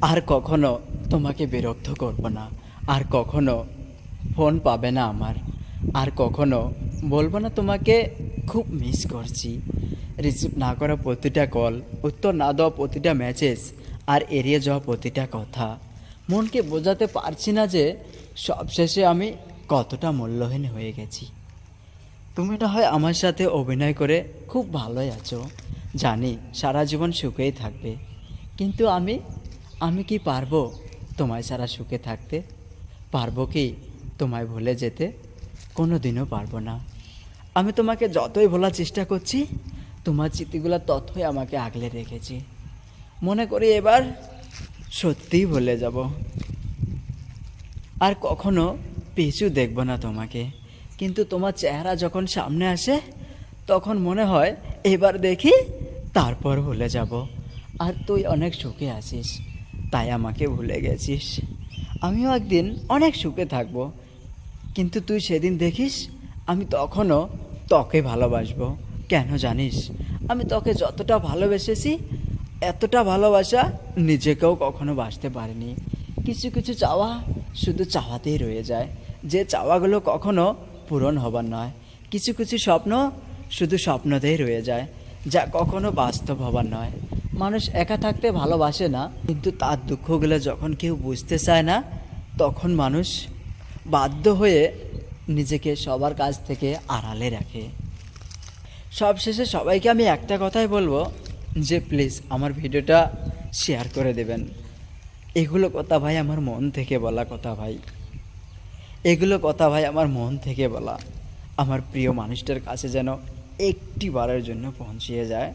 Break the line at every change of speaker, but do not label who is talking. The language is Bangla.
আর কখনো তোমাকে বিরক্ত করব না, আর কখনো ফোন পাবে না আমার, আর কখনো বলবো না তোমাকে খুব মিস করছি। রিসিভ না করা প্রতিটা কল, উত্তর না দেওয়া প্রতিটা মেসেজ, আর এড়িয়ে যাওয়া প্রতিটা কথা, মনকে বোঝাতে পারছি না যে সবশেষে আমি কতটা মূল্যহীন হয়ে গেছি। তুমি না হয় আমার সাথে অভিনয় করে খুব ভালোই আছো, জানি সারা জীবন সুখেই থাকবে, কিন্তু আমি আমি কি পারবো তোমায় ছাড়া সুখে থাকতে? পারবো কি তোমায় ভুলে যেতে? কোনো দিনও পারবো না। আমি তোমাকে যতই ভোলার চেষ্টা করছি, তোমার স্মৃতিগুলো ততই আমাকে আগলে রেখেছি। মনে করি এবার সত্যিই ভুলে যাব, আর কখনো পিছু দেখব না তোমাকে। কিন্তু তোমার চেহারা যখন সামনে আসে, তখন মনে হয় এবার দেখি, তারপর ভুলে যাব। আর তুই অনেক সুখে আছিস, তাই আমাকে ভুলে গেছিস। আমিও একদিন অনেক সুখে থাকব, কিন্তু তুই সেদিন দেখিস আমি তখনও তোকে ভালোবাসবো। কেন জানিস? আমি তোকে যতটা ভালোবেসেছি, এতটা ভালোবাসা নিজেকেও কখনো বাসতে পারিনি। কিছু কিছু চাওয়া শুধু চাওয়াতেই রয়ে যায়, যে চাওয়াগুলো কখনো পূরণ হবার নয়। কিছু কিছু স্বপ্ন শুধু স্বপ্নতেই রয়ে যায়, যা কখনো বাস্তব হবার নয়। মানুষ একা থাকতে ভালোবাসে না, কিন্তু তার দুঃখগুলো যখন কেউ বুঝতে চায় না, তখন মানুষ বাধ্য হয়ে নিজেকে সবার কাছ থেকে আড়ালে রাখে। সবশেষে সবাইকে আমি একটা কথাই বলবো, যে প্লিজ আমার ভিডিওটা শেয়ার করে দেবেন। এগুলো কথা ভাই আমার মন থেকে বলা কথা ভাই, এগুলো কথা ভাই আমার মন থেকে বলা। আমার প্রিয় মানুষটার কাছে যেন একটি বারের জন্য পৌঁছিয়ে যায়।